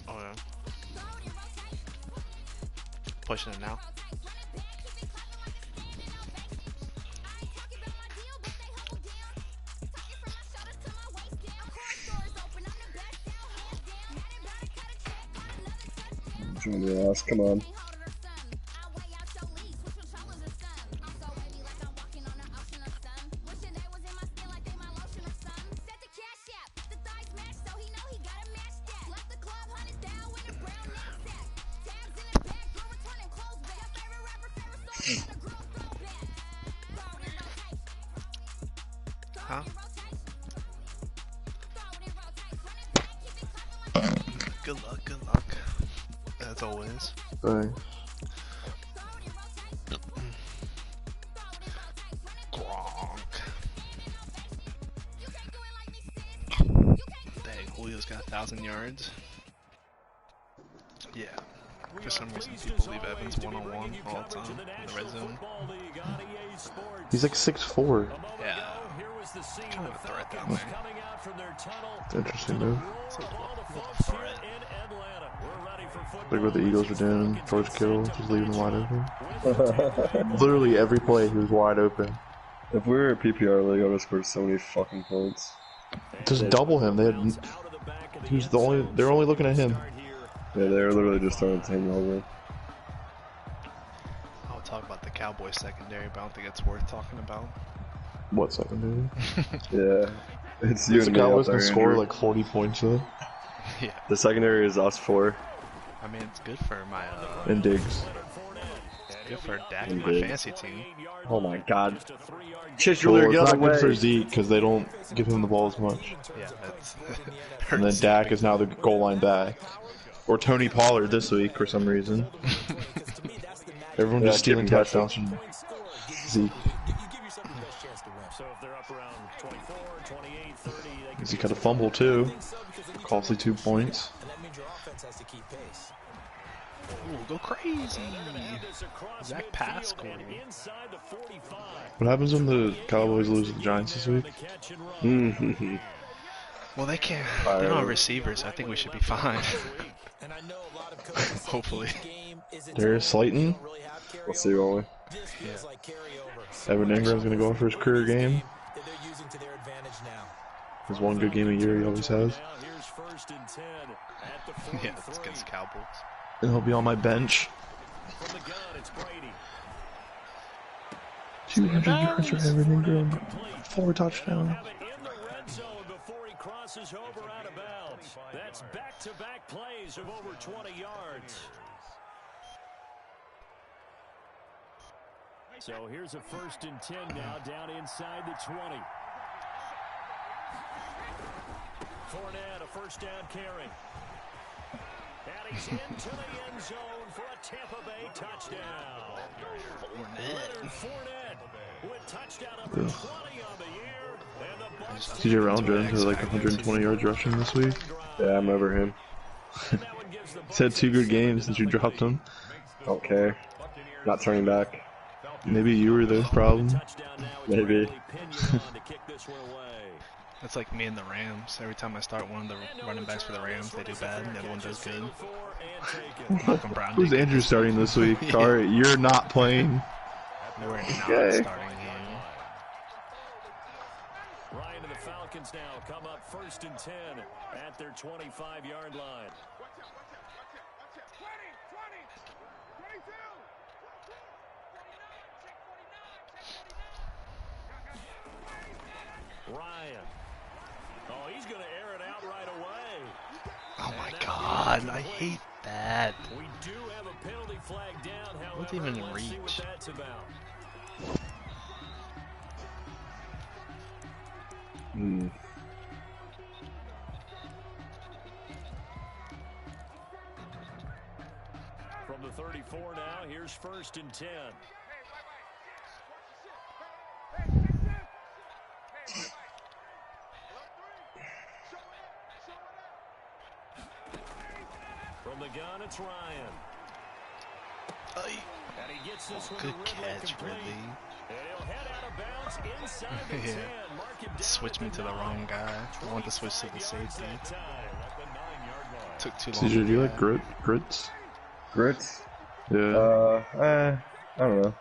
Oh yeah. Pushing it now. Join the ass, come on. Huh? Good luck, good luck. As always. Bye. Gronk. Dang, Julio's got 1,000 yards. Yeah. For some reason, people leave Evans one-on-one all the time in the red zone. He's like 6'4". Yeah. Kind of a threat down there. It's interesting, though. It's a little threat. Like what the Eagles were doing, George Kittle just leaving him wide open. Literally every play he was wide open. If we were a PPR league, I would have scored so many fucking points. Just double him. They had. He was the only. They're only looking at him. Yeah, they're literally just throwing him over. I'll talk about the Cowboys secondary, but I don't think it's worth talking about. What secondary? Yeah, it's you The and me out Cowboys there, can score Andrew. like 40 points though. Yeah. The secondary is us four. I mean, it's good for my, And Diggs. good for Dak And and my Diggs. fantasy team. Oh my god. Well, Chisholm, it's get out not of the good for way. Zeke because they don't give him the ball as much. Yeah, that's. And then Dak is now the goal line back. Or Tony Pollard this week for some reason. Everyone Yeah, just stealing keep him guessing. touchdowns from Zeke. Zeke had a fumble too. Costly 2 points. Ooh, go crazy! Zach Pascal. What happens when the Cowboys lose to the Giants this week? Well, they can't. They don't have receivers. I think we should be fine. Hopefully. Darius Slayton. We'll see, won't Yeah. Evan Ingram's going to go for his career game. There's one good game a year he always has. Yeah, that's against the Cowboys. And he'll be on my bench. 200 yards for Evan Ingram. 4 touchdowns. That's back-to-back plays of over 20 yards. So here's a 1st and 10 now, down inside the 20. Fournette, a 1st down carry. And he's into the end zone for a Tampa Bay touchdown. Leonard Fournette with touchdown number 20 on the year. And the Bucs CJ Roundtree has like 120 yards rushing this week. we? Yeah, I'm over him. He's had 2 good games since you dropped him. Don't care. Not turning back. Maybe you were the problem. Maybe. That's like me and the Rams. Every time I start one of the running backs for the Rams, they do bad, and the other one does good. Malcolm Brown. Who's Andrew starting this week? Sorry, you're not playing. We're not Okay. starting him. Ryan and the Falcons now come up 1st and 10 at their 25-yard line. Ryan. Oh, he's going to air it out right away. Oh my god, I hate that. We do have a penalty flag down, however. What's even Let's see what reach? that's about. From the 34 now, here's 1st and 10. From the gun, it's Ryan. And he gets this one Good to Ridley catch, complete. Ridley. Yeah. Switch me to the wrong guy. I want to switch to the safety. Took too long. CJ, do you like grits? Grits? Yeah. I don't know.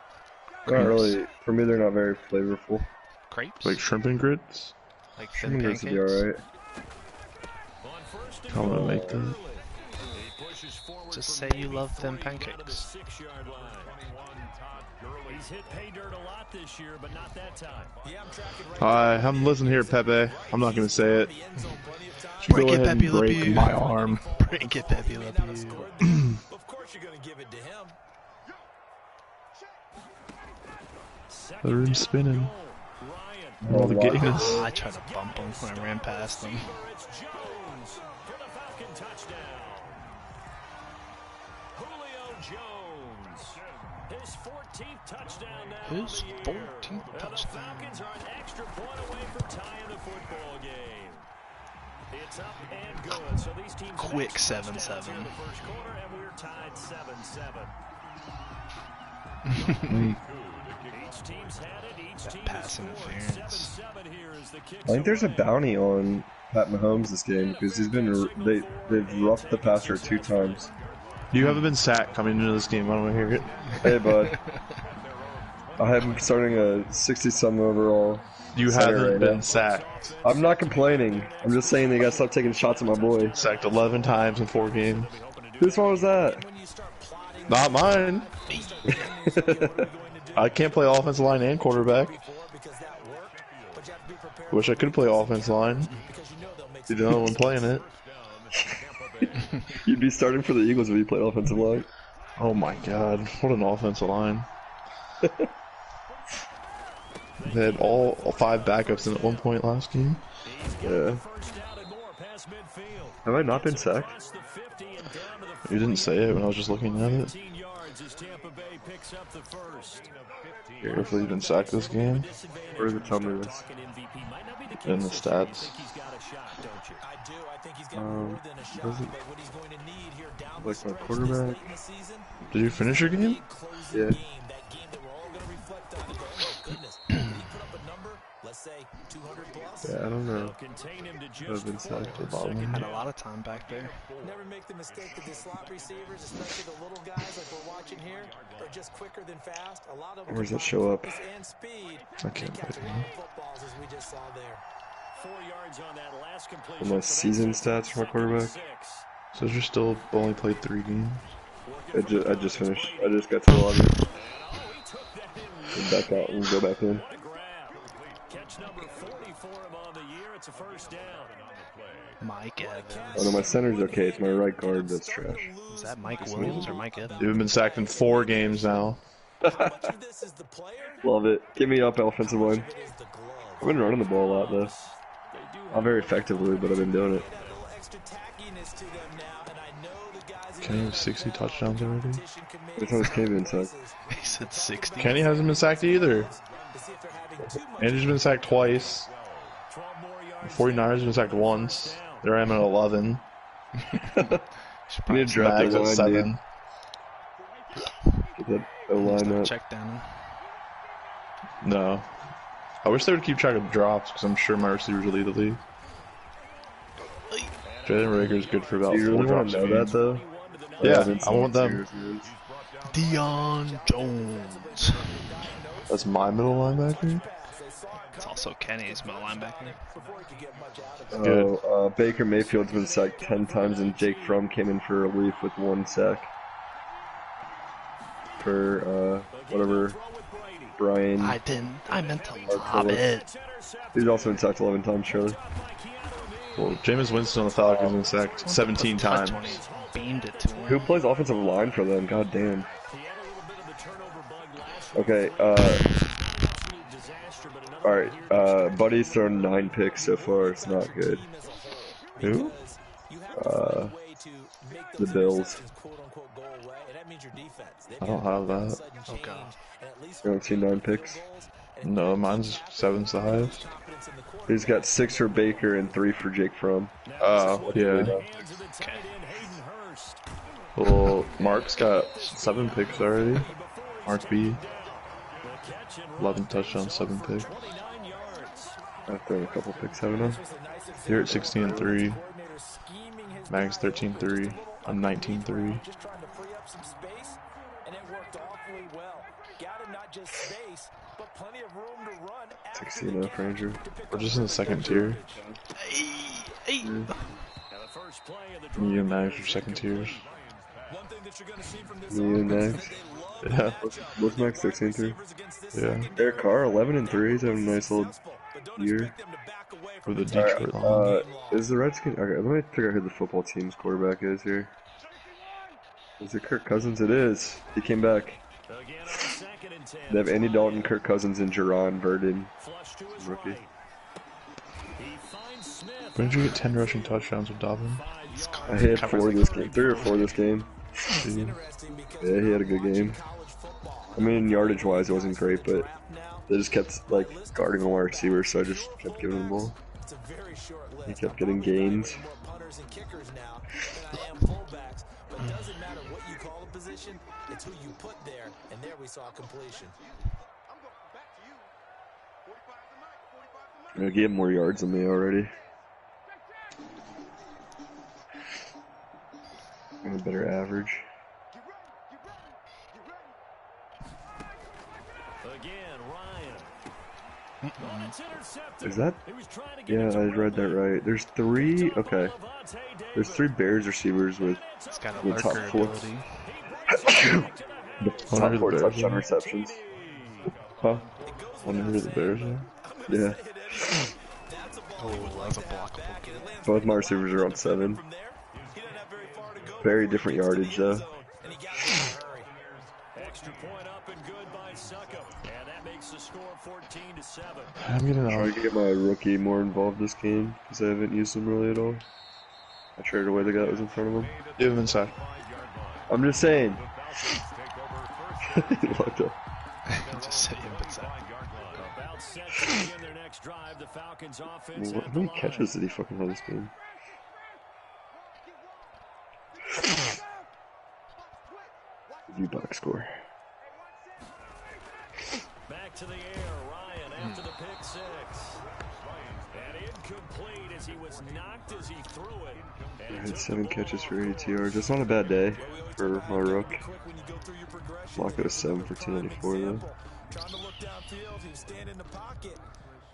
Not really. For me, they're not very flavorful. Crepes? Like shrimp and grits? Like Shrimp thin grits would be pancakes? alright. I'm gonna make that. Just say you love thin pancakes. He's hit pay dirt a lot this year, but not that time. Hi, I'm listening here, Pepe. I'm not gonna say it. Break Go it, ahead Pepe and break Le Pew. my arm. Break it, Pepe Le Pew. Of course you're gonna give it to him. The room's spinning. All the gayness. Oh, I tried to bump him when I ran past him. It's Jones for the Falcon touchdown. Julio Jones, his 14th touchdown now. His of the year. 14th touchdown. The Falcons are an extra point away from tying the football game. It's up and good. So these teams Quick have 7-7. touchdowns in the first quarter, and we're tied 7-7. Each team's had it. Each team pass has interference. scored. 7-7 here is the kick. I think there's a bounty on Pat Mahomes this game because they've roughed the passer 2 times. You haven't been sacked coming into this game. I don't want to hear it. Hey, bud. I have him starting a 60-something overall. You center haven't right been now. sacked. I'm not complaining. I'm just saying they gotta stop taking shots at my boy. Sacked 11 times in 4 games. Whose fault was that? Not mine. I can't play offensive line and quarterback. Wish I could play offensive line. You know, I'm playing it. You'd be starting for the Eagles if you played offensive line. Oh my god, what an offensive line. They had all 5 backups in at one point last game. Yeah. Have I not been sacked? You didn't say it when I was just looking at it. Hopefully you've been sacked this game. Where does it tell me this? In the stats. Does it? Like my quarterback? Did you finish your game? Yeah. Yeah, I don't know. I've been sacked. Had a lot of time back there. Never make the mistake that the slot receivers, especially the little guys like we're watching here, are just quicker than fast. A lot of them Where does it show up? and speed. I can't Catch play a lot of footballs as we just saw there. 4 yards on that last completion. And my season stats for my quarterback? So you're still only played 3 games? I just finished. I just got to the lobby. Back out and go back in. Catch number 40 for him on the year. It's a first down. Mike Oh Evans. no, my center's okay. It's my right guard that's trash. Is that Mike Williams or Mike Evans? You've been sacked in 4 games now. Love it. Give me up, offensive line. I've been running the ball a lot though. Not very effectively, but I've been doing it. Kenny has 60 touchdowns already. Every time it's Kenny been sacked. He said 60. Kenny hasn't been sacked either. Andrew's been sacked twice. 49ers have been sacked once. There I am at 11. You need to drop Mags the at line, 7. dude. Get that line up. Check down. No. I wish they would keep track of drops because I'm sure my receivers will lead the league. Jalen Rager's good for about Do you 4 really want drops to a know game. that though? Yeah, I want them. Deion Jones. That's my middle linebacker. It's also Kenny's middle linebacker. Oh, Baker Mayfield's been sacked 10 times, and Jake Fromm came in for relief with 1 sack. For, whatever, Brian. I meant to lob it. He's also been sacked 11 times, Charlie. Well, Jameis Winston on the Falcons has been sacked 17 times. Beamed it to him. Who plays offensive line for them? God damn. Okay, alright, Buddy's thrown 9 picks so far, it's not good. Who? The Bills. I don't have that. Oh god. You don't see 9 picks? No, mine's 7's the highest. He's got 6 for Baker and 3 for Jake Fromm. Oh, yeah. Well, Mark's got 7 picks already. Mark B. The catch and run 11 touchdowns, 7 picks. 29 yards. I've thrown a couple picks, haven't I? You're at 16-3. Mag's 13-3. I'm 19-3. Just trying to free up some space, and it worked awfully well. Got him not just space, but plenty of room to run. 16 up, Ranger. We're just in the second tier. Hey. Now the first play of the Me and Mags are second tiers. One thing that you're going to see from this Me and Max. Yeah. What's Max 16-3? Yeah. Derek Carr 11-3. He's having a nice little year. For the Detroit line. Is the Redskins? Okay, let me figure out who the football team's quarterback is here. Is it Kirk Cousins? It is. He came back. They have Andy Dalton, Kirk Cousins, and Jerron Verdon. Rookie. When did you get 10 rushing touchdowns with Dobbin? I hit 4 this game. 3 or 4 this game. Yeah, he had a good game. I mean, yardage wise, it wasn't great, but they just kept like guarding all our receivers, so I just kept giving him the ball. He kept getting gains. It's who you put there, and there we saw completion. I'm gonna give him more yards than me already. And a better average. Again, Ryan. Is that? Yeah, I read that right. There's 3. Okay. There's 3 Bears receivers with It's got a the top lurker 4. ability. The top 4 touchdown receptions. Huh? Wonder who the Bears are. Yeah. Oh, that was a blockable kick. Both my receivers are on 7. Very different yardage though. Extra point up and good by Suckup. And that makes the score 14-7. I'm getting Trying out. to get my rookie more involved this game because I haven't used him really at all. I traded away the guy that was in front of him. Give him inside. I'm just saying. He looked up. Just say him inside. About set to begin their next drive. The Falcons offense How many catches did he fucking have this game? You Bucs score. back to the air. Ryan after the pick 6. And incomplete as he was knocked as he threw it. I had 7 catches for 82 yards. That's not a bad day for my rook. Lock it at 7 for 294 though. Trying to look downfield, he was standing in the pocket,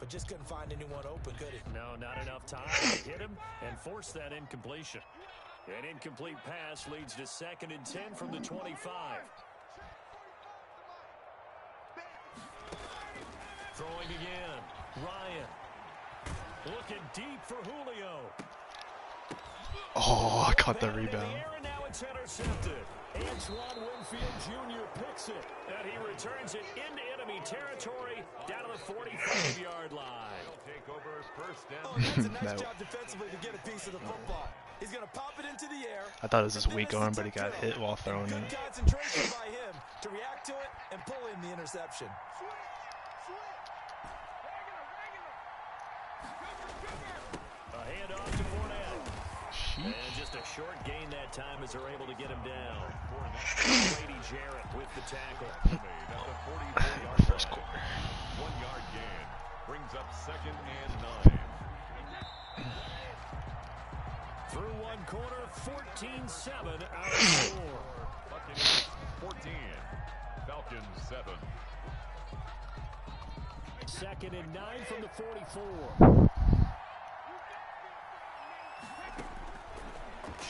but just couldn't find anyone open, could he? No, not enough time to hit him and force that incompletion. An incomplete pass leads to 2nd and 10 from the 25. Throwing again. Ryan. Looking deep for Julio. Oh, I caught the rebound. And now it's intercepted. Antoine Winfield Jr. picks it, and he returns it into enemy territory down to the 45-yard line. Oh, that's a nice job defensively to get a piece of the football. He's going to pop it into the air. I thought it was his weak arm, but he got hit while throwing Good it. concentration by him to react to it and pull in the interception. A handoff to Fournette. And just a short gain that time as they're able to get him down. Brady Jarrett with the tackle. First quarter. 1-yard gain brings up 2nd and 9. Through one quarter, 14-7 our score. Buccaneers 14, Falcons 7. 2nd and 9 from the 44.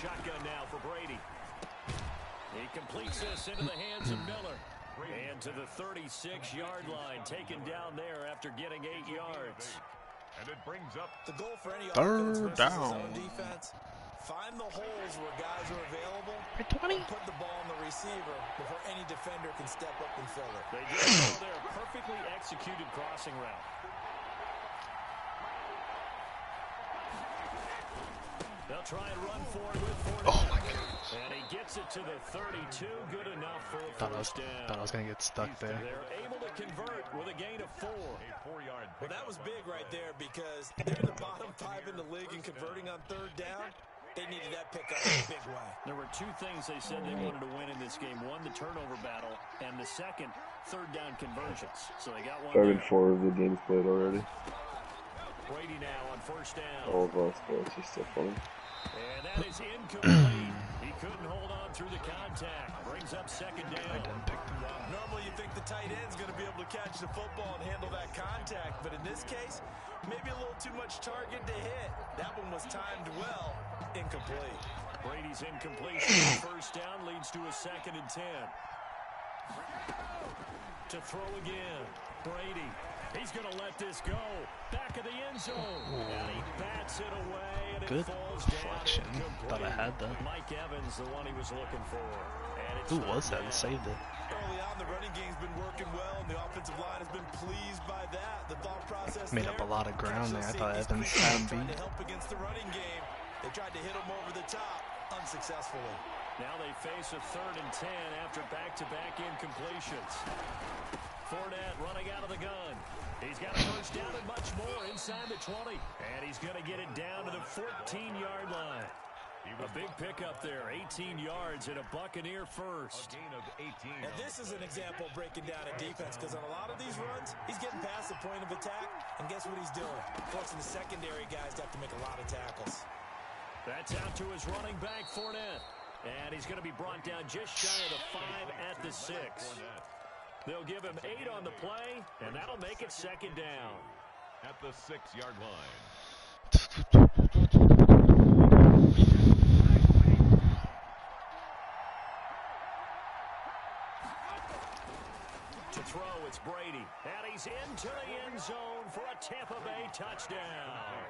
Shotgun now for Brady. He completes this into the hands of Miller. And to the 36-yard line, taken down there after getting 8 yards. And it brings up The goal for any offense Third versus down. zone defense, find the holes where guys are available, 20. and put the ball on the receiver before any defender can step up and fill it. They did so there. Perfectly executed crossing route. They'll try and run for it with Fournette. Oh my god. And he gets it to the 32. Good enough for a Thought first down. I was gonna get stuck there. They're able to convert with a gain of 4. a 4-yard Well, that was big right there because they're the bottom 5 in the league in converting on 3rd down. They needed that pickup in a big way. There were two things they said they wanted to win in this game. One, the turnover battle, and the second, third down conversions. So they got one 5 there. and 4 of the games played already. Brady now on first down. All of us, but it's just so funny. And that is incomplete. He couldn't hold on through the contact. Brings up second down. I didn't pick them. Normally you think the tight end's going to be able to catch the football and handle that contact, but in this case, maybe a little too much target to hit. That one was timed well. Incomplete. Brady's incompletion. First down leads to a 2nd and 10. To throw again. Brady. He's going to let this go. Back of the end zone. And he bats it away. And Good it falls deflection. down incomplete. Thought I had that. Mike Evans, the one he was looking for. And it's Who was that down. that saved it? Early on, the running game's been working well, and the offensive line has been pleased by that. The thought process Made up a lot of ground there. I thought Evans had him trying beat. to help against the running game. They tried to hit him over the top, unsuccessfully. Now they face a 3rd and 10 after back-to-back incompletions. Fournette running out of the gun. He's got a first down and much more inside the 20. And he's going to get it down to the 14-yard line. A big pickup there, 18 yards and a Buccaneer first. A gain of 18. And this is an example of breaking down a defense, because on a lot of these runs, he's getting past the point of attack, and guess what he's doing? Forcing the secondary guys to have to make a lot of tackles. That's out to his running back, Fournette. And he's going to be brought down just shy of the 5 at the 6. They'll give him 8 on the play, and that'll make it 2nd down. At the 6-yard line. To throw, it's Brady. And he's into the end zone for a Tampa Bay touchdown.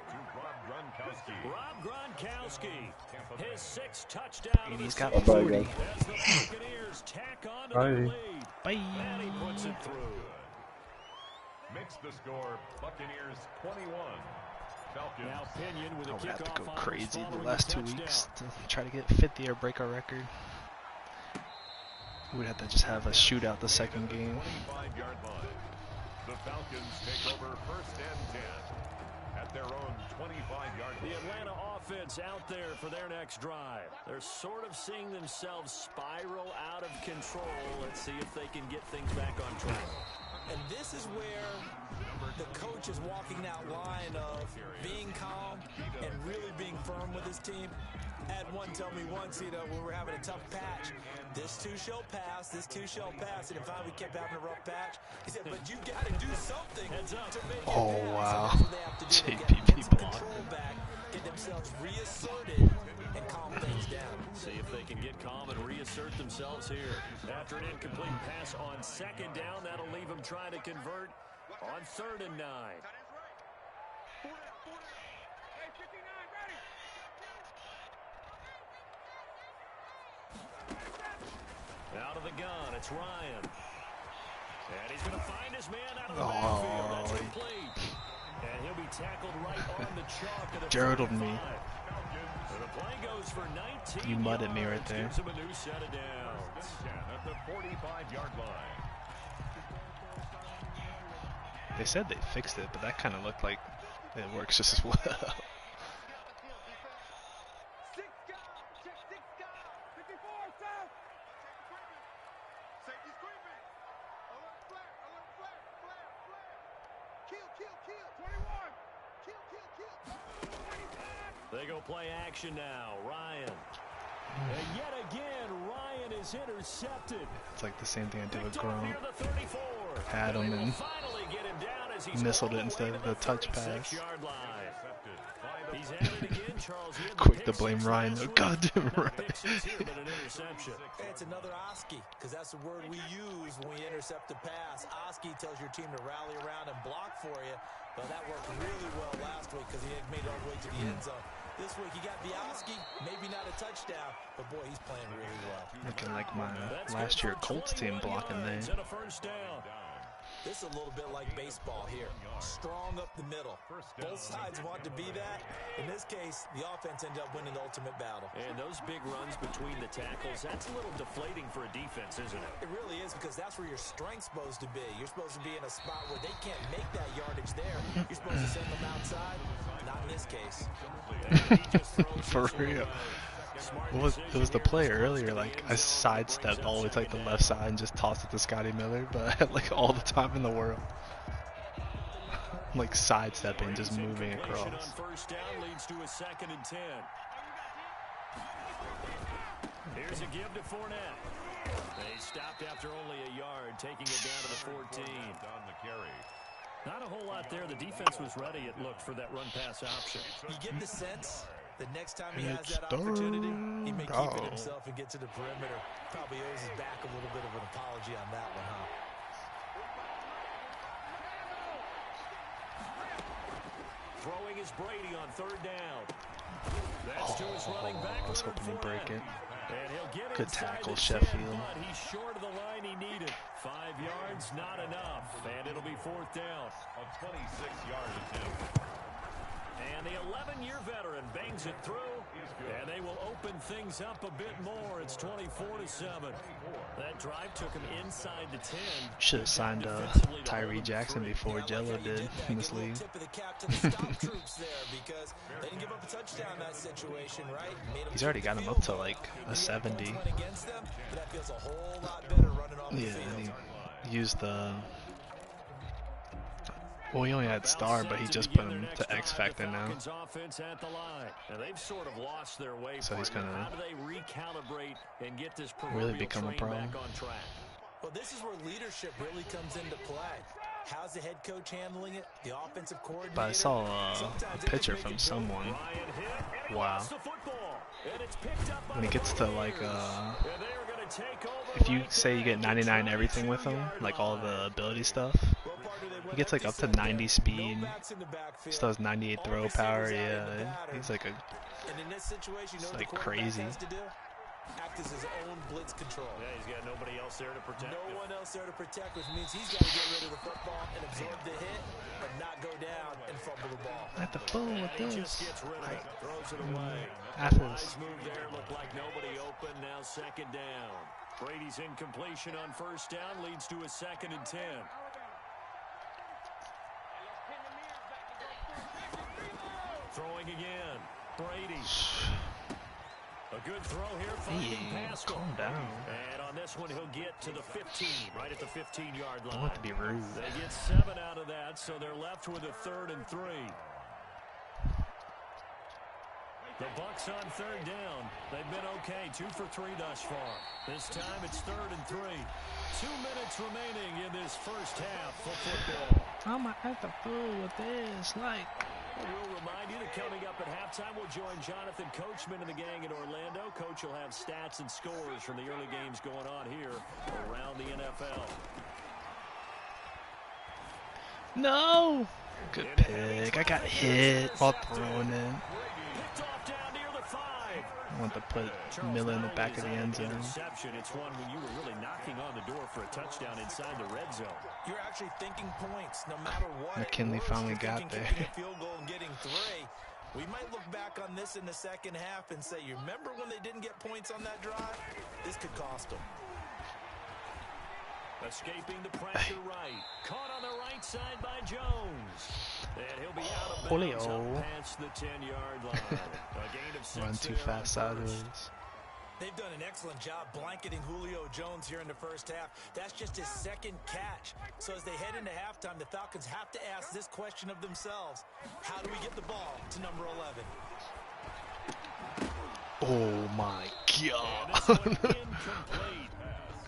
To Rob Gronkowski. Rob Gronkowski, his 6th touchdown. And he's got Bye, 40. guys. As the Buccaneers tack on to Bye. the lead. Bye. And he puts it through. Makes the score Buccaneers 21. Falcons. Now Pinion with a I would have to kickoff go on crazy the following last 2 touchdown. weeks to try to get 50 or break our record. We'd have to just have a shootout the second game. 25-yard line. The Falcons take over 1st and 10 at their own 25-yard The line. Atlanta offense out there for their next drive. They're sort of seeing themselves spiral out of control. Let's see if they can get things back on track. And this is where the coach is walking that line of being calm and really being firm with his team. Had one tell me once, when we were having a tough patch, this too shall pass, this too shall pass. And finally we kept having a rough patch. He said, but you got to do something to make it Oh, pass. wow. And that's what they have to do. They JPP get some blocked. control back, get themselves reasserted, and calm things down. See if they can get calm and reassert themselves here. After an incomplete pass on 2nd down, that'll leave them trying to convert on 3rd and 9. Out of the gun, it's Ryan. And he's going to find his man out of the backfield. That's complete. And he'll be tackled right on the chalk of the Geralded me. 45. So the play goes for 19 You mudded me right yards, there. gives him a new set of downs. At the 45-yard line. They said they fixed it, but that kind of looked like it works just as well. They go play action now. Ryan. And yet again, Ryan is intercepted. It's like the same thing I did with Picked off Gronk. near the 34. Had him They will and finally get him down as he's missiled all it the instead way of to the touch pass. 36-yard line. He's at it again, Charles. He had the Quick to pick blame six Ryan, last though. week. Goddamn Not a right. pick six here, but an interception. Hey, it's another Oski, because that's the word we use when we intercept a pass. Oski tells your team to rally around and block for you, but that worked really well last week because he had made it all the way to the end zone. This week he got the Oski, maybe not a touchdown, but boy, he's playing really well. Looking like my That's last good year for Colts team 21 blocking there. yards and a first down. This is a little bit like baseball here. Strong up the middle. Both sides want to be that. In this case, the offense ended up winning the ultimate battle. And those big runs between the tackles, that's a little deflating for a defense, isn't it? It really is, because that's where your strength's supposed to be. You're supposed to be in a spot where they can't make that yardage there. You're supposed to send them outside. Not in this case. For real. Well, it was the play earlier, like I sidestepped all the way to like the left side and just tossed it to Scotty Miller, but I had like all the time in the world. Like sidestepping, just moving across. First down leads to a 2nd and 10. Here's a give to Fournette. They stopped after only a yard, taking it down to the 14. Not a whole lot there. The defense was ready, it looked, for that run-pass option. You get the sense the next time he has that opportunity, he may keep it himself and get to the perimeter. Probably owes his back a little bit of an apology on that one, huh? Throwing is Brady on 3rd down. That's to his running back. I was hoping to break it. And he'll get Good inside tackle, the 10, Sheffield. but he's short of the line he needed. 5 yards, not enough. And it'll be 4th down. A 26-yard attempt. And the 11-year veteran bangs it through, and they will open things up a bit more. It's 24-7. That drive took him inside the 10. Should have signed Tyree Jackson before Jello did in this league. He's already got him up to like a 70. Yeah, and he used the... Well, he only had star, but he just put him to X Factor now. So he's gonna really become a problem. Well, this is where leadership really comes into play. How's the head coach handling it? The offensive coordinator. But I saw a picture from someone. Wow. When he gets to like if you say you get 99 everything with him, like all the ability stuff, he gets like up to 90 speed, still has 98 throw power. Yeah, he's like it's like crazy. Act as his own blitz control. Yeah, he's got nobody else there to protect. No one else there to protect, which means he's got to get rid of the football and absorb the hit, but not go down and fumble the ball. I have to fool with He this. just gets rid of it, throws it away. Athens. Nice move there, looked like nobody open. Now 2nd down. Brady's incompletion on 1st down leads to a 2nd and 10. Throwing again. Brady. A good throw here. Hey, calm down. And on this one, he'll get to the 15, right at the 15-yard line. I want to be rude. They get 7 out of that, so they're left with a 3rd and 3. The Bucs on 3rd down. They've been okay, 2 for 3 thus far. This time it's 3rd and 3. 2 minutes remaining in this first half of football. I might have to fool with this, like. We'll remind you that coming up at halftime, we'll join Jonathan Coachman and the gang in Orlando. Coach will have stats and scores from the early games going on here around the NFL. No! Good pick. I got hit while throwing it. Picked off down near the 5. I want to put Miller in the back of the end zone. Interception. It's one when you were really knocking on the door for a touchdown inside the red zone. You're actually thinking points no matter what. McKinley finally got there. Kicking a field goal and getting 3. We might look back on this in the second half and say, you remember when they didn't get points on that drive? This could cost them. Escaping the pressure right. Caught on the right side by Jones. And he'll be out of Julio. bounds up past the 10-yard line. A gain of 6 Run too there on fast sideways. They've done an excellent job blanketing Julio Jones here in the first half. That's just his 2nd catch. So as they head into halftime, the Falcons have to ask this question of themselves. How do we get the ball to number 11? Oh my god. And this one incomplete.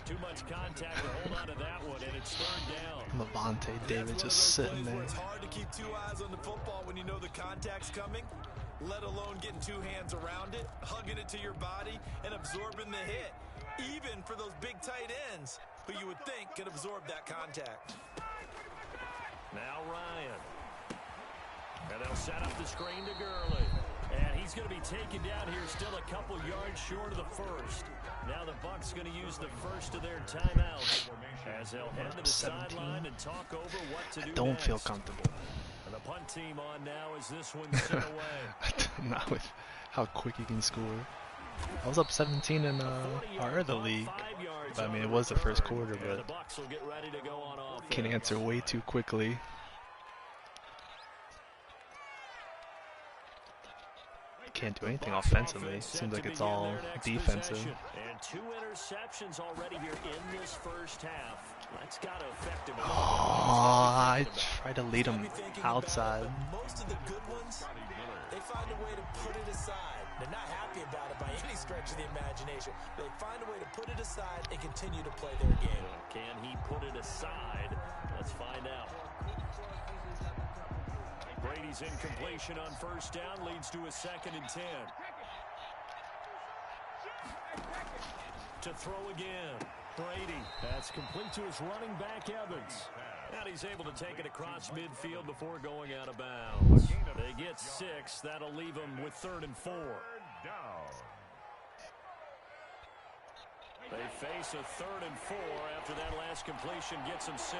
Too much contact to hold on to that one, and it's 3rd down. Levante David just sitting there. It's hard to keep 2 eyes on the football when you know the contact's coming, let alone getting 2 hands around it, hugging it to your body, and absorbing the hit. Even for those big tight ends, who you would think could absorb that contact. Now Ryan. And they'll set up the screen to Gurley. And he's going to be taken down here, still a couple yards short of the first. Now the Bucs going to use the first of their timeouts. As they'll head to Up the 17. sideline and talk over what to I do don't feel next. comfortable. And the punt team on now as this one's sent away. Not with how quick he can score. I was up 17 in our other league. But, I mean, it was the first quarter, but the Bucs will get ready to go on offense. can answer way too quickly. Can't do anything offensively. Seems like it's all defensive. And 2 interceptions already here in this first half. That's got to affect him. Oh, I try to lead him outside. Most of the good ones, they find a way to put it aside. They're not happy about it by any stretch of the imagination. They find a way to put it aside and continue to play their game. Can he put it aside? Let's find out. Brady's incompletion on first down leads to a 2nd and 10. To throw again. Brady. That's complete to his running back, Evans. And he's able to take it across midfield before going out of bounds. They get 6. That'll leave them with 3rd and 4. They face a 3rd and 4 after that last completion gets them 6.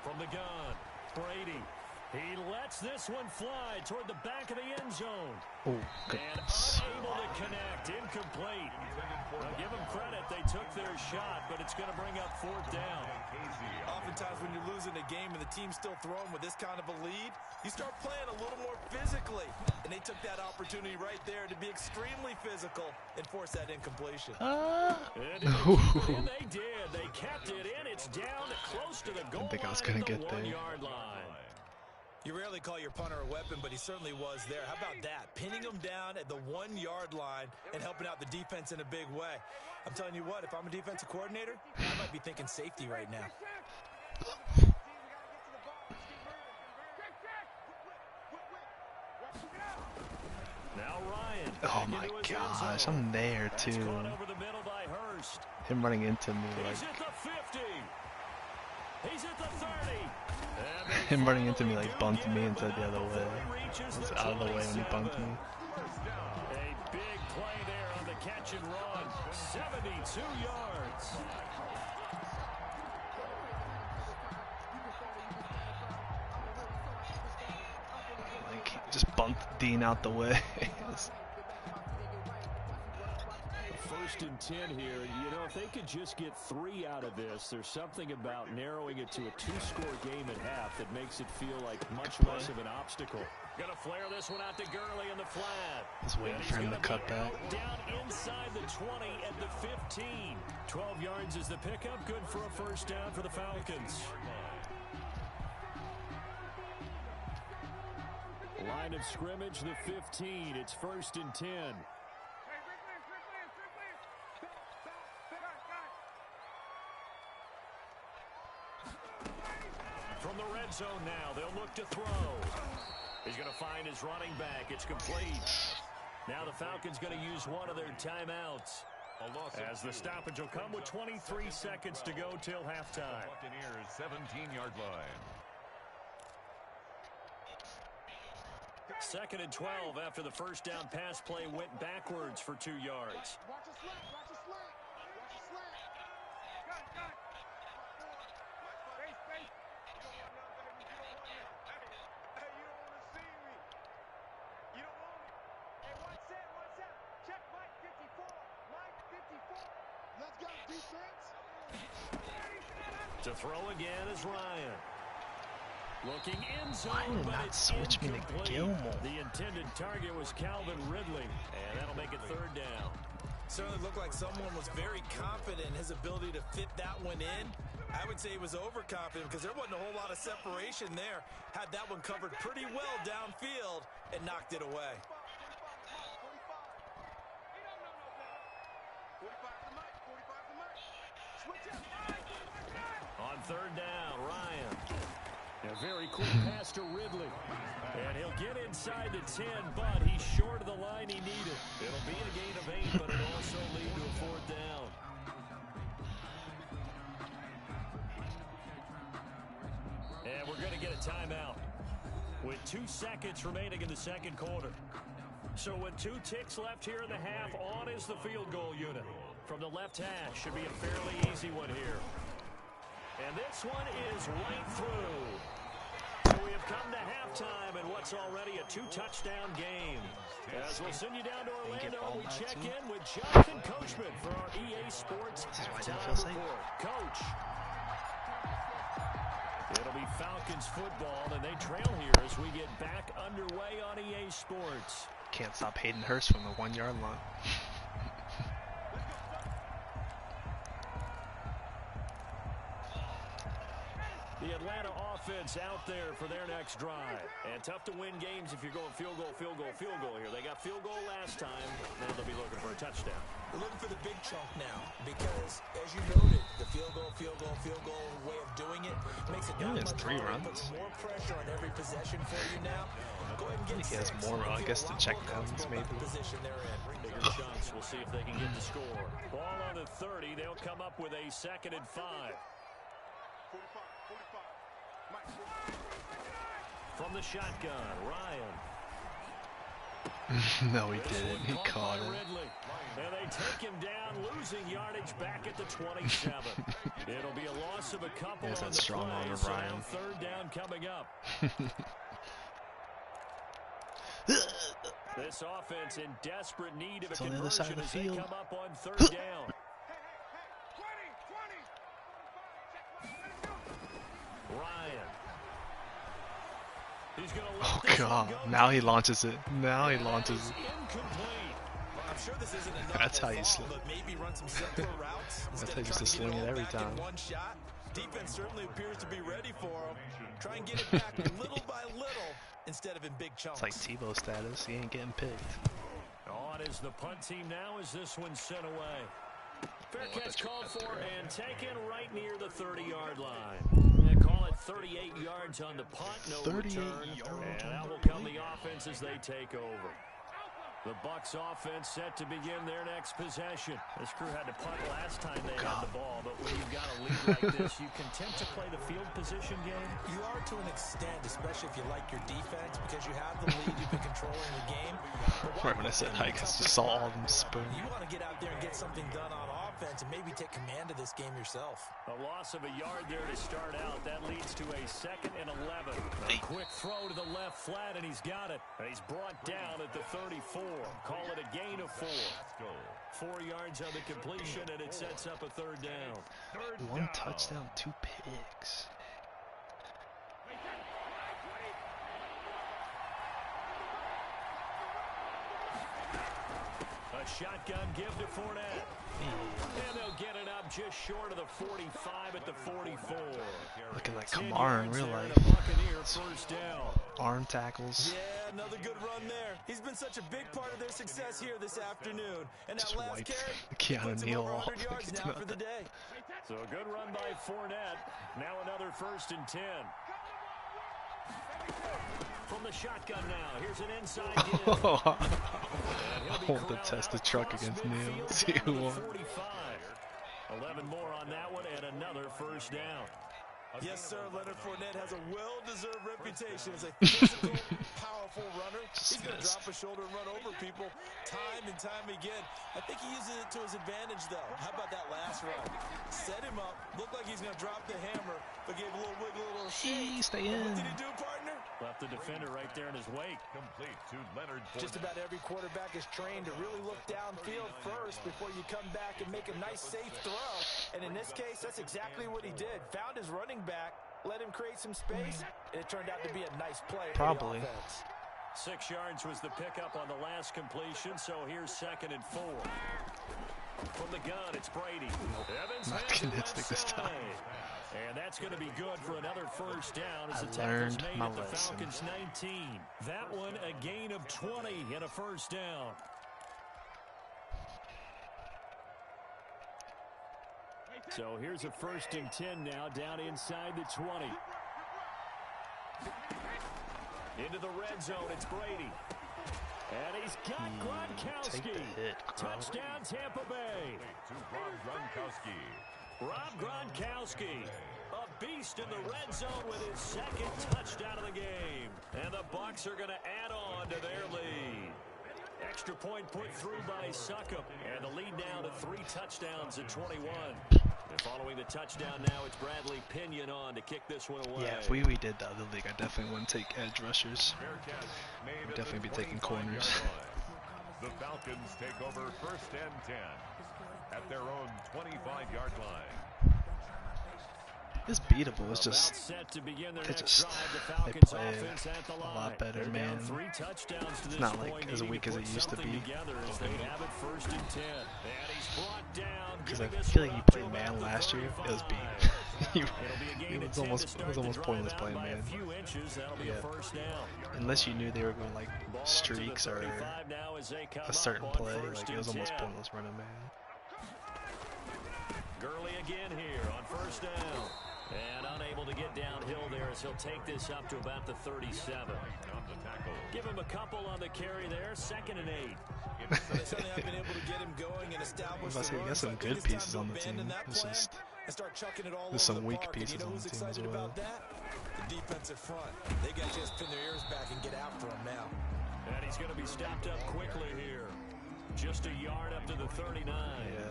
From the gun, Brady. He lets this one fly toward the back of the end zone. Oh, And goodness. unable to connect, incomplete. Now give them credit, they took their shot, but it's going to bring up 4th down. Oftentimes when you're losing a game and the team's still throwing with this kind of a lead, you start playing a little more physically. And they took that opportunity right there to be extremely physical and force that incompletion. And they did. They kept it in. It's down close to the goal think I was line gonna at the get there. 1-yard line. You rarely call your punter a weapon, but he certainly was there. How about that? Pinning him down at the 1-yard line and helping out the defense in a big way. I'm telling you what, if I'm a defensive coordinator, I might be thinking safety right now. Now Ryan. Oh my gosh, I'm there too. Gone over the middle by Hurst. Him running into me, He's like at the 50. He's at the 30. him running into me, like bumped me into the other way. I was out of the way when he bumped me. A big play there on the catch and run. 72 yards. Like just bumped Dean out the way. 1st and 10 here. You know, if they could just get 3 out of this, there's something about narrowing it to a 2-score game at half that makes it feel like much less of an obstacle. Gonna flare this one out to Gurley in the flat. Just waiting for him to cut back. Down inside the 20 at the 15. 12 yards is the pickup. Good for a 1st down for the Falcons. Line of scrimmage, the 15. It's 1st and 10. From the red zone now, they'll look to throw. He's going to find his running back. It's complete. Now the Falcons going to use one of their timeouts. As the stoppage will come with 23 seconds to go till halftime. Buccaneers 17-yard line. 2nd and 12 after the 1st down pass play went backwards for 2 yards. To throw again is Ryan. Looking in zone, Why did but not it's switch me to incomplete. Gilmore? The intended target was Calvin Ridley, and that'll make it 3rd down. Certainly looked like someone was very confident in his ability to fit that one in. I would say he was overconfident because there wasn't a whole lot of separation there. Had that one covered pretty well downfield and knocked it away. On 3rd down, Ryan. A very quick pass to Ridley. And he'll get inside the 10, but he's short of the line he needed. It'll be a gain of 8, but it'll also lead to a 4th down. And we're going to get a timeout. with 2 seconds remaining in the second quarter. So with 2 ticks left here in the half, on is the field goal unit. From the left hash, should be a fairly easy one here. And this one is right through. So we have come to halftime in what's already a 2-touchdown game. As we'll send you down to Orlando, we check in with Jonathan Coachman for our EA Sports halftime report. Coach. It'll be Falcons football, and they trail here as we get back underway on EA Sports. Can't stop Hayden Hurst from the 1-yard line. The Atlanta offense out there for their next drive. And tough to win games if you're going field goal, field goal, field goal here. They got field goal last time. Now they'll be looking for a touchdown. They're looking for the big chunk now because, as you noted, the field goal way of doing it makes it down much harder. It puts more pressure on every possession for you now. Go ahead and get he has more, I guess, to check downs maybe. Position they're in. Bigger chunks. We'll see if they can get the score. Ball on the 30. They'll come up with a 2nd and 5. From the shotgun, Ryan. No, he didn't. He caught it. And they take him down, losing yardage back at the 27. It'll be a loss of a couple on the strong play, arm of so Ryan. 3rd down coming up. This offense in desperate need of a conversion as they come up on 3rd down. Ryan. He's gonna let Oh god, now he launches it. Now he launches it. I'm sure this isn't enough. That's how you sling. Maybe run some simpler routes. That's how you just sling it every time. One shot. Defense certainly appears to be ready for him. Try and get it back little by little instead of in big chunks. It's like Tebow status. He ain't getting picked. On is the punt team now as this one's sent away. Fair catch called for and taken right near the 30-yard line. They call it 38 yards on the punt, no return. And out will come the offense as they take over. The Bucs offense set to begin their next possession. This crew had to punt last time they had the ball, but when you've got a lead like this, you content to play the field position game? You are to an extent, especially if you like your defense, because you have the lead, you've been controlling the game. Right when I said hike, I just saw all of them spoon. You want to get out there and get something done on offense and maybe take command of this game yourself. A loss of a yard there to start out. That leads to a 2nd and 11. A quick throw to the left flat, and he's got it. And he's brought down at the 34. Call it a gain of 4. 4 yards on the completion, and it sets up a 3rd down. 1 touchdown, 2 picks. A shotgun give to Fournette. And they'll get it up just short of the 45 at the 44. Looking like Kamar in real life. First down. Arm tackles. Yeah, another good run there. He's been such a big part of their success here this afternoon. And Just that last wiped carry Keanu puts him Neal over off. 100 yards now for the day. So a good run by Fournette. Now another 1st and 10. From the shotgun now. Here's an inside give. I want to test the truck against Neal. See who won. 11 more on that one and another 1st down. Yes, sir. Leonard Fournette has a well-deserved reputation as a physical, powerful runner. He's going to drop a shoulder and run over people time and time again. I think he uses it to his advantage, though. How about that last run? Set him up. Looked like he's going to drop the hammer, but gave a little wiggle, a little shake. Stay in. What did he do, partner? Left the defender right there in his wake. Complete to Leonard Fournette. Just about every quarterback is trained to really look downfield first before you come back and make a nice, safe throw. And in this case, that's exactly what he did. Found his running back, let him create some space, and it turned out to be a nice play. Probably. For the offense. 6 yards was the pickup on the last completion, so here's 2nd and 4. From the gun, it's Brady. Evans Not has it kinetic left this time. side. And that's going to be good for another 1st down as I the tackle's learned made my at the lesson. Falcons 19. That one a gain of 20 and a 1st down. So here's a 1st and 10 now down inside the 20. Into the red zone, it's Brady. And he's got Gronkowski. Take the hit, Touchdown, Tampa Bay. To Rob Gronkowski. Rob Gronkowski, a beast in the red zone with his 2nd touchdown of the game. And the the Bucs are going to add on to their lead. Extra point put through by Succop, and the lead now to 3 touchdowns at 21. And following the touchdown now, it's Bradley Pinion on to kick this one away. Yeah, if we redid the other league, I definitely wouldn't take edge rushers. I'd definitely be taking corners. The Falcons take over 1st and 10 at their own 25-yard line. It's beatable. It's just they play a lot better, man. It's not like as weak as it used to be. Because I feel like you played man last year. It was beat. it was almost pointless playing man. Yeah. Unless you knew they were going like streaks or a certain play, like it was almost pointless running man. Gurley again here on 1st down. And unable to get downhill there as he'll take this up to about the 37. Give him a couple on the carry there. 2nd and 8. You got some good pieces on the team. It's just there's some weak pieces on the team as well. The defensive front, they got to just pin their ears back and get after him now. And he's going to be stopped up quickly here. Just a yard up to the 39. Yeah.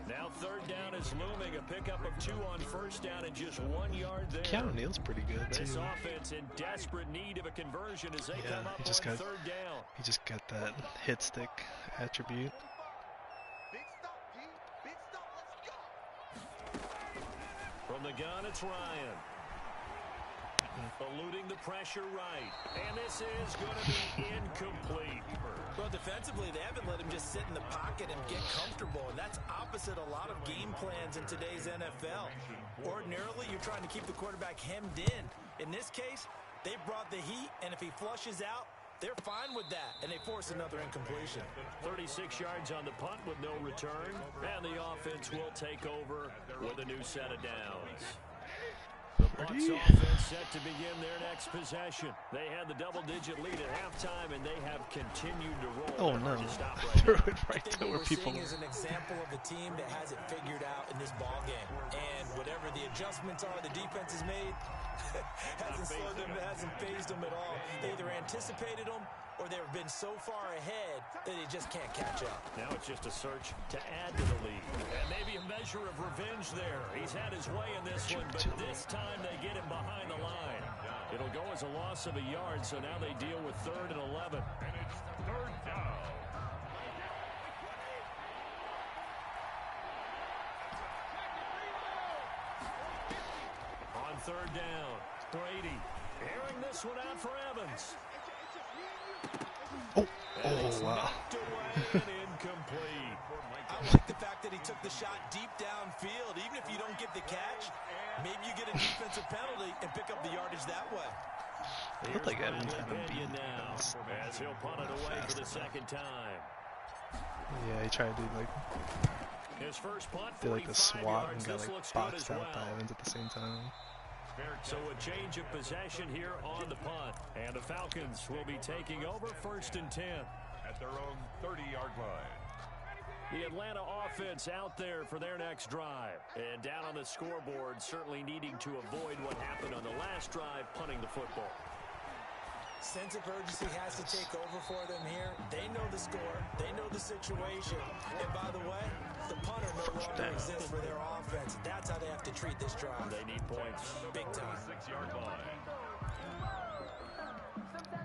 Now 3rd down is looming. A pickup of 2 on 1st down and just 1 yard there. Keanu Neal's pretty good too. This offense in desperate need of a conversion as they come up on 3rd down. He just got that hit stick attribute. From the gun, it's Ryan. Eluding the pressure right. And this is going to be incomplete. Well, defensively, they haven't let him just sit in the pocket and get comfortable, and that's opposite a lot of game plans in today's NFL. Ordinarily, you're trying to keep the quarterback hemmed in. In this case, they brought the heat, and if he flushes out, they're fine with that, and they force another incompletion. 36 yards on the punt with no return, and the offense will take over with a new set of downs. The Bucs offense set to begin their next possession. They had the double-digit lead at halftime, and they have continued to roll. Oh no! Threw it right to where people. Is an example of a team that has it figured out in this ball game, and whatever the adjustments are, the defense has made hasn't slowed them, hasn't phased them at all. They either anticipated them or they've been so far ahead that they just can't catch up. Now it's just a search to add to the lead. And maybe a measure of revenge there. He's had his way in this one, but this time they get him behind the line. It'll go as a loss of a yard, so now they deal with 3rd and 11. And it's 3rd down. On 3rd down, Brady airing this one out for Evans. Oh wow. Incomplete. I like the fact that he took the shot deep downfield. Even if you don't get the catch, maybe you get a defensive penalty and pick up the yardage that way. It looked like Evans had him beat. Now, as he'll punt it away for the 2nd time. Yeah, he tried to do like His first punt, did like the swat and got this like looks good boxed as out by well. Evans at the same time. So a change of possession here on the punt. And the Falcons will be taking over 1st and 10. At their own 30-yard line. The Atlanta offense out there for their next drive. And down on the scoreboard, certainly needing to avoid what happened on the last drive, punting the football. Sense of urgency has to take over for them here. They know the score. They know the situation. And by the way, the punter no longer exists for their offense. That's how they have to treat this drive. They need points. Big time. 6-yard line.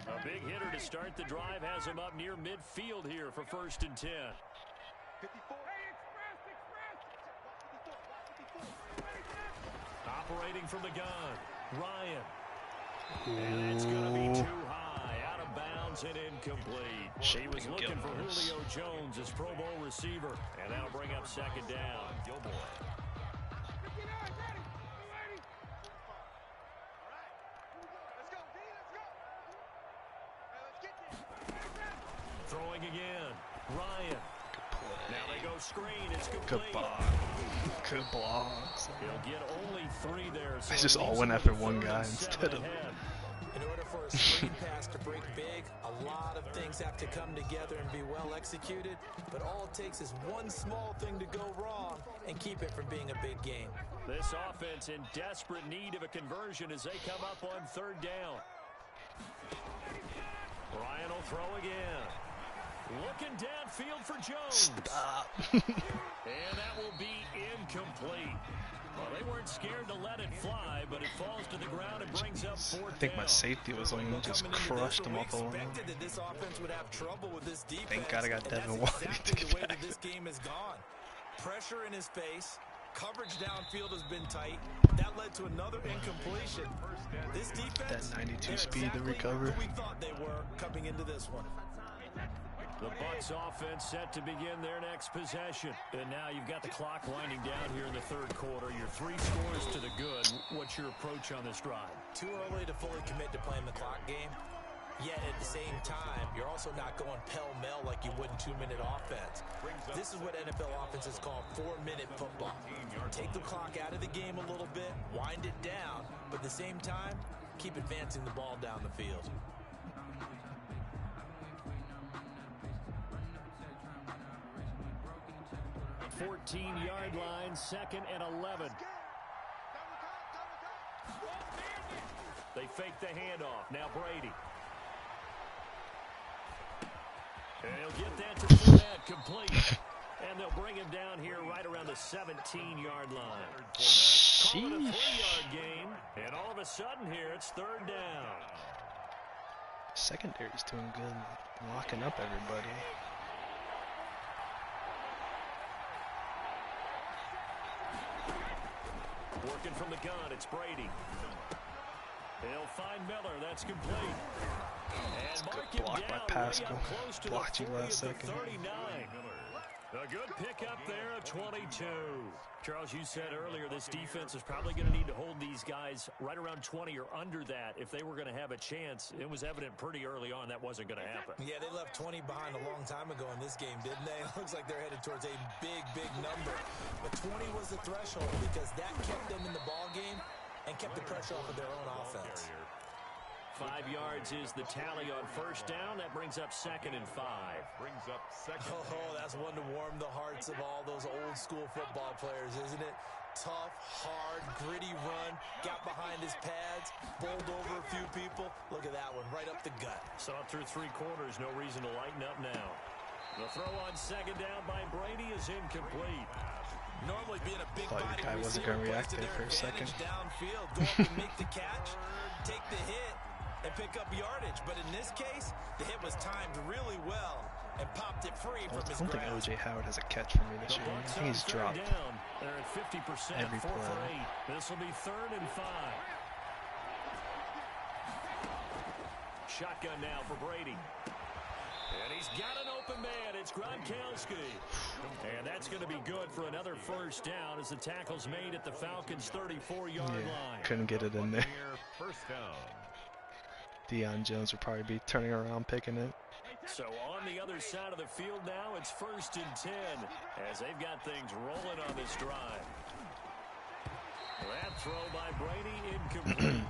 A big hitter to start the drive has him up near midfield here for 1st and 10. Operating from the gun, Ryan. And it's going to be too high, out of bounds and incomplete. He was looking for Julio Jones, his Pro Bowl receiver, and that'll bring up 2nd down. Gilmore. Throwing again, Ryan. Now they go screen. It's complete. Good block. Good blocks. He'll get only 3 there. So They just all went after one guy instead of. In order for a screen pass to break big, a lot of things have to come together and be well executed. But all it takes is one small thing to go wrong and keep it from being a big game. This offense in desperate need of a conversion as they come up on 3rd down. Ryan will throw again. Looking downfield for Jones. Stop. And that will be incomplete. Well, they weren't scared to let it fly, but it falls to the ground and brings up fourth I think my down. safety was on him, just crushed him off the line. Thank God I got Devin White to get back. This game has gone. Pressure in his face. Coverage downfield has been tight. That led to another incompletion. This defense, That 92 speed to recover. who we thought they were coming into this one. The Bucs offense set to begin their next possession. And now you've got the clock winding down here in the third quarter. Your 3 scores to the good. What's your approach on this drive? Too early to fully commit to playing the clock game. Yet at the same time, you're also not going pell-mell like you would in 2-minute offense. This is what NFL offenses call 4-minute football. Take the clock out of the game a little bit, wind it down, but at the same time, keep advancing the ball down the field. The 14-yard line, 2nd and 11. They fake the handoff. Now Brady. And he'll get that to Fournette, complete. And they'll bring him down here right around the 17-yard line. Call it a 3-yard gain. And all of a sudden here, it's 3rd down. Secondary's doing good, locking up everybody. Working from the gun, it's Brady. He'll find Miller. That's complete. It's And a mark good him block by down Pascal. way up close to Blocked the you 40 last at the second. 39. A good pickup there at 22. Charles, you said earlier this defense is probably going to need to hold these guys right around 20 or under that if they were going to have a chance. It was evident pretty early on that wasn't going to happen. Yeah, they left 20 behind a long time ago in this game, didn't they? It looks like they're headed towards a big, big number. But 20 was the threshold because that kept them in the ball game and kept the pressure off of their own offense. 5 yards is the tally on 1st down. That brings up 2nd and 5. Brings up 2nd. Oh, that's one to warm the hearts of all those old school football players, isn't it? Tough, hard, gritty run. Got behind his pads, bowled over a few people. Look at that one, right up the gut. Saw it through 3 quarters. No reason to lighten up now. The throw on 2nd down by Brady is incomplete. Normally being a big Thought body your guy wasn't receiver gonna react plays to there their for a second. advantage downfield. Go up and make the catch, take the hit, and pick up yardage. But in this case, the hit was timed really well and popped it free I from his don't think grasp. O.J. Howard has a catch for me this The year. I Bucs think on he's 3rd dropped down. They're at 50%, every 4 for play. 8. This will be 3rd and 5. Shotgun now for Brady. And he's got an open man. It's Gronkowski. And that's going to be good for another 1st down as the tackle's made at the Falcons' 34-yard line. Couldn't get it in there. Here, 1st down. Deion Jones would probably be turning around picking it. So on the other side of the field now, it's 1st and 10 as they've got things rolling on this drive. That throw by Brady incomplete.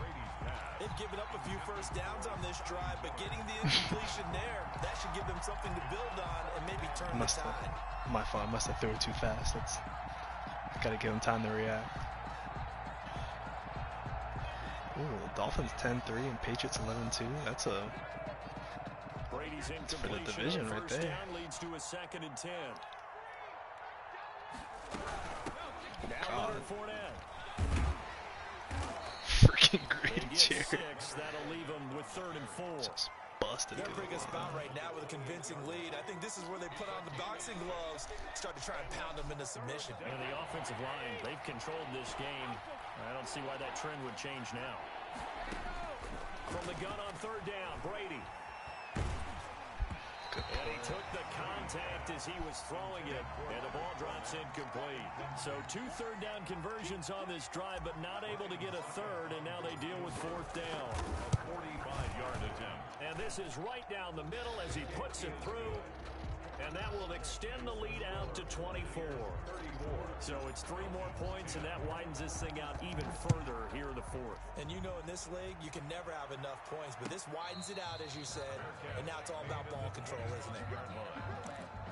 They've given up a few 1st downs on this drive, but getting the incompletion there, that should give them something to build on and maybe turn the tide. My fault. I must have threw it too fast. I gotta give him time to react. Ooh, Dolphins 10-3 and Patriots 11-2. That's a Brady's for the incompletion division on right 1st there. down leads to a 2nd and 10. Now God. Leonard Fournette. Freaking They great get chair. 6. That'll leave them with 3rd and 4. Just busted They're through big the a spot line. right now with a convincing lead. I think this is where they put on the boxing gloves, start to try and pound them into submission. And the offensive line, they've controlled this game. I don't see why that trend would change now. From the gun on 3rd down, Brady. Good And he took the contact as he was throwing it, and the ball drops incomplete. So 2 3rd down conversions on this drive, but not able to get a 3rd, and now they deal with 4th down. A 45-yard attempt. And this is right down the middle as he puts it through, and that will extend the lead out to 24. So it's 3 more points, and that widens this thing out even further here in the 4th. And you know in this league, you can never have enough points, but this widens it out, as you said, and now it's all about ball control, isn't it?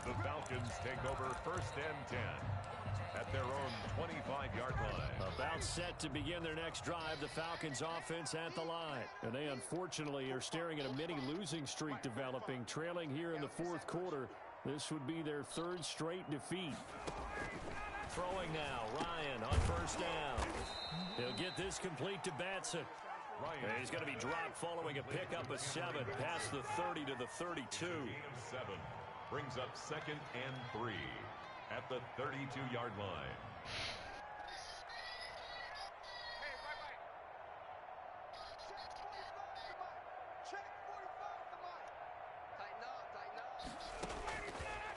The Falcons take over 1st and 10 at their own 25-yard line. About set to begin their next drive, the Falcons offense at the line. And they unfortunately are staring at a mini losing streak developing, trailing here in the fourth quarter. This would be their third straight defeat. Throwing now, Ryan on first down. He'll get this complete to Batson. And he's going to be dropped following a pickup of 7 past the 30 to the 32. Gain of 7 brings up 2nd and 3 at the 32-yard line.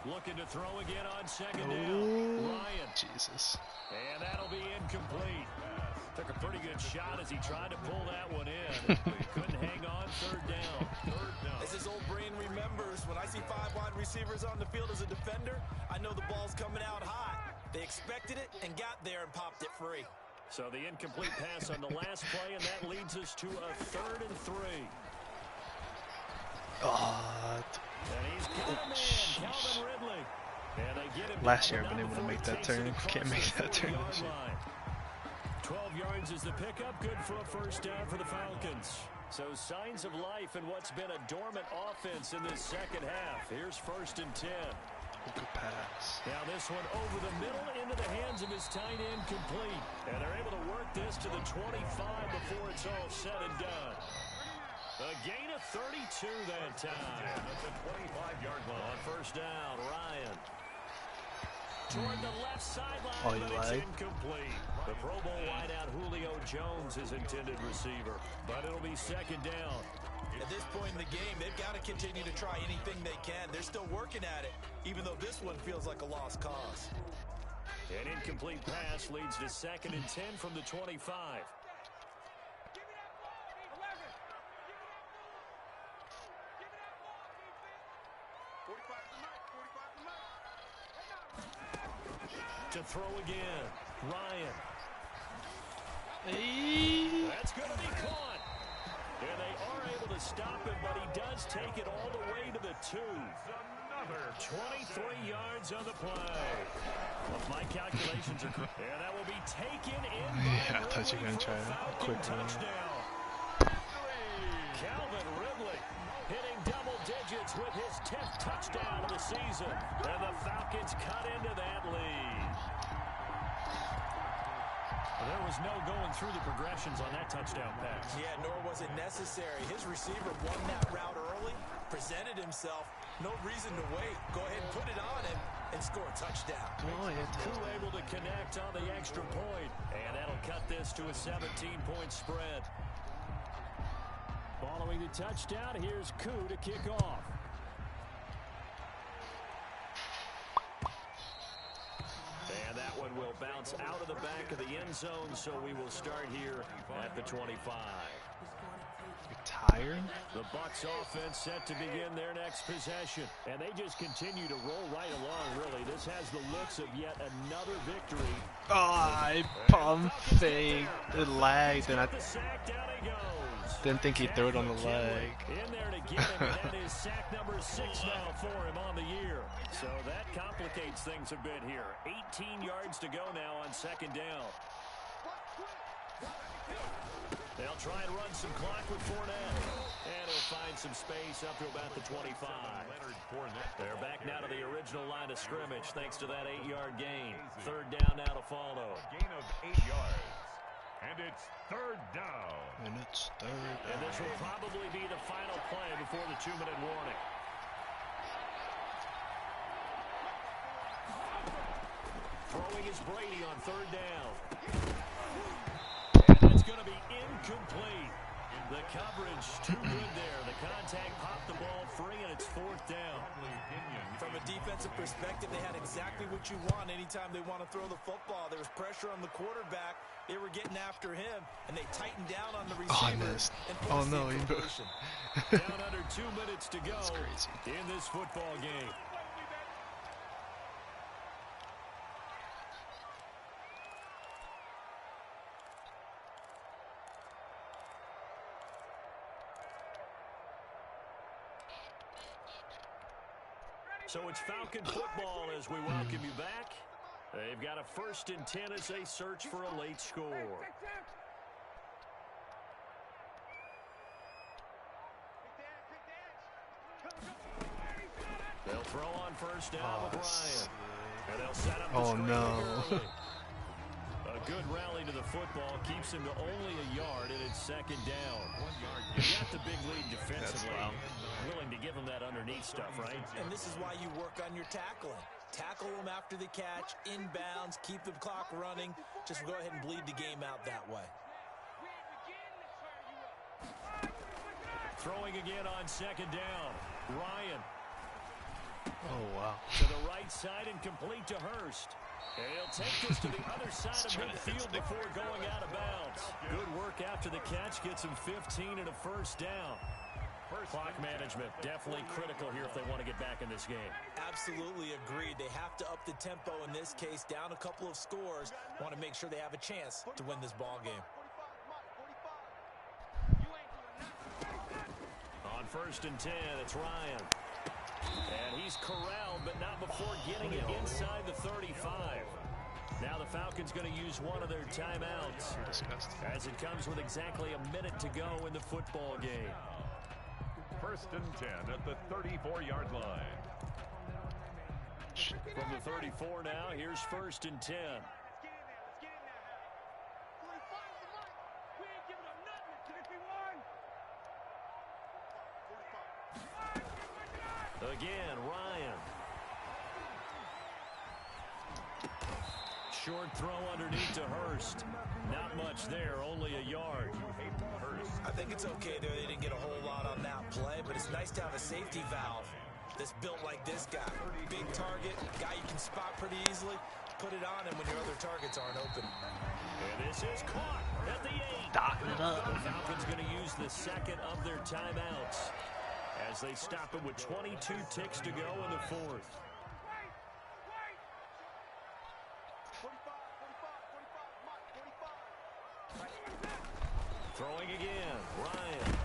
Looking to throw again on 2nd down. Ryan. Jesus. And that'll be incomplete. Took a pretty good shot as he tried to pull that one in. Couldn't hang on 3rd down. As his old brain remembers, when I see 5 wide receivers on the field as a defender, I know the ball's coming out hot. They expected it and got there and popped it free. So the incomplete pass on the last play, and that leads us to a 3rd and 3. And he's got a man, Calvin Ridley. And they get him Last year I've been able to make that turn. Can't make that turn this year. 12 yards is the pickup, good for a first down for the Falcons. So signs of life in what's been a dormant offense in this second half. Here's 1st and 10. Good pass. Now this one over the middle into the hands of his tight end, complete. And they're able to work this to the 25 before it's all said and done. A gain of 32 that time. At the 25-yard line. On first down, Ryan. Toward the left sideline, Oh, you but it's lied? incomplete. The Pro Bowl wideout Julio Jones is intended receiver, but it'll be 2nd down. At this point in the game, they've got to continue to try anything they can. They're still working at it, even though this one feels like a lost cause. An incomplete pass leads to 2nd and 10 from the 25. To throw again, Ryan. That's going to be caught. And they are able to stop him, but he does take it all the way to the 2. 23 yards on the play. If my calculations are correct, and that will be taken in by Yeah, I thought you were going to try a quick one. Calvin Ridley hitting double digits with his 10th touchdown of the season. And the Falcons cut into that lead. There was no going through the progressions on that touchdown pass. Yeah, nor was it necessary. His receiver won that route early, presented himself. No reason to wait. Go ahead and put it on him and score a touchdown. Who able to connect on the extra point. And that'll cut this to a 17-point spread. Following the touchdown, here's Koo to kick off. And that one will bounce out of the back of the end zone, so we will start here at the 25. You're tired? The Bucs offense set to begin their next possession. And they just continue to roll right along, really. This has the looks of yet another victory. Oh, I pump fake. It lagged, and I didn't think he'd throw it on the leg. In there to get him, and that is sack number 6 now for him on the year. So that complicates things a bit here. 18 yards to go now on 2nd down. They'll try and run some clock with Fournette. And he'll find some space up to about the 25. They're back now to the original line of scrimmage thanks to that 8-yard gain. 3rd down now to follow. A gain of 8 yards. And it's 3rd down. And this will probably be the final play before the 2-minute warning. Throwing is Brady on 3rd down. And it's going to be incomplete. The coverage too good there. The contact popped the ball free, and it's 4th down. From a defensive perspective, they had exactly what you want anytime they want to throw the football. There was pressure on the quarterback. They were getting after him, and they tightened down on the receiver. Oh, I missed. Oh, no. Down under 2 minutes to go in this football game. So it's Falcon football as we welcome you back. They've got a 1st and 10 as they search for a late score. They'll throw on 1st down with Ryan. And they'll set up the screen early. A good rally to the football keeps him to only a yard, and it's 2nd down. You got the big lead defensively. Willing to give him that underneath stuff, right? And this is why you work on your tackling. Tackle them after the catch, inbounds, keep the clock running. Just go ahead and bleed the game out that way. Throwing again on 2nd down. Ryan. Oh, wow. To the right side and complete to Hurst. And he'll take this to the other side of midfield before going out of bounds. Good work after the catch. Gets him 15 and a 1st down. Clock management definitely critical here if they want to get back in this game. Absolutely agreed. They have to up the tempo in this case. Down a couple of scores. Want to make sure they have a chance to win this ball game. On 1st and 10, it's Ryan. And he's corralled, but not before getting it inside the 35. Now the Falcons going to use one of their timeouts as it comes with exactly a minute to go in the football game. 1st and 10 at the 34-yard line. From the 34 now, here's 1st and 10. Again, Ryan. Short throw underneath to Hurst. Not much there, only a yard. I think it's okay there. They didn't get a whole lot on that play, but it's nice to have a safety valve that's built like this guy. Big target, guy you can spot pretty easily. Put it on him when your other targets aren't open. And this is caught at the 8. Dotting it up. The Falcons going to use the 2nd of their timeouts as they stop it with 22 ticks to go in the 4th. Throwing again, Ryan.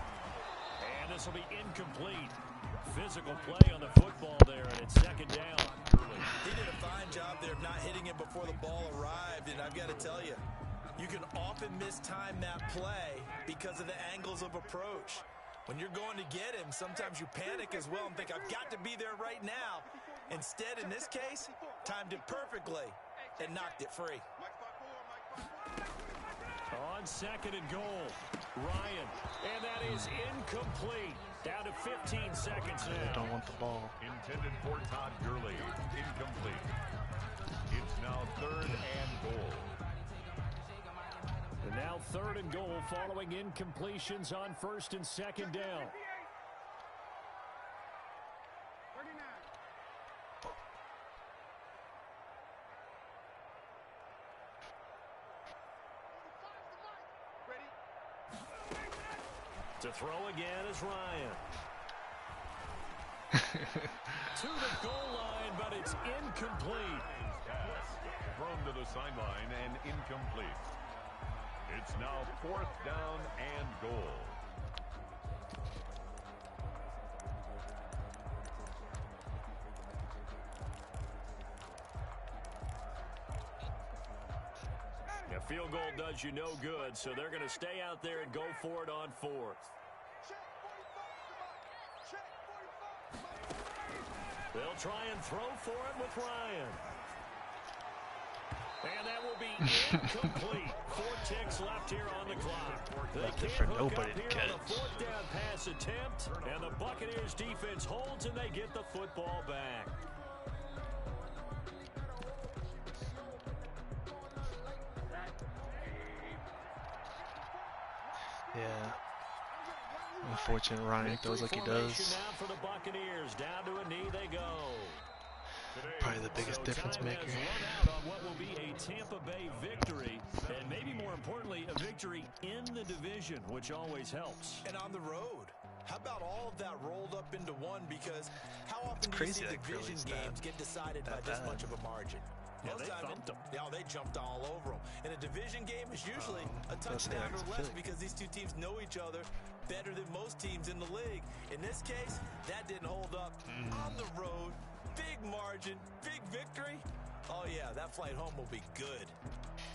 And this will be incomplete. Physical play on the football there, and it's 2nd down. He did a fine job there of not hitting it before the ball arrived, and I've got to tell you, you can often mistime that play because of the angles of approach. When you're going to get him, sometimes you panic as well and think, I've got to be there right now. Instead, in this case, timed it perfectly and knocked it free. On 2nd and goal, Ryan, and that is incomplete. Down to 15 seconds now. Don't want the ball. Intended for Todd Gurley. Incomplete. It's now 3rd and goal. And now 3rd and goal following incompletions on 1st and 2nd down. To throw again is Ryan. To the goal line, but it's incomplete. Thrown to the sideline and incomplete. It's now 4th down and goal. A field goal does you no good, so they're going to stay out there and go for it on 4th. They'll try and throw for it with Ryan. And that will be incomplete. 4 ticks left here on the clock. They Left it can't for hook nobody up to here on catch. a 4th down pass attempt. And the Buccaneers defense holds and they get the football back. Yeah. Unfortunate Ryan throws like he does. Now for the Buccaneers. Down to a knee they go. Probably the biggest difference time maker. has run out on what will be a Tampa Bay victory, and maybe more importantly, a victory in the division, which always helps. And on the road. How about all of that rolled up into one? Because how often do you see Crazy that division Gurley's games get decided by this much of a margin? Yeah, Most they times thumped them. Yeah, they jumped all over them. And a division game is usually a touchdown or less because these two teams know each other better than most teams in the league. In this case, that didn't hold up. On the road, big margin, big victory. Oh yeah, that flight home will be good.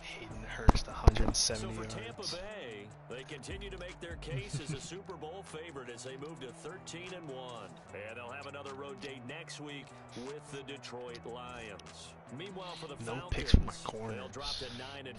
Hayden Hurst, 170 So for Tampa yards. Bay, they continue to make their case as a Super Bowl favorite as they move to 13-1. And they'll have another road date next week with the Detroit Lions. Meanwhile, for the No Falcons, picks from my they'll corners. drop to 9-5.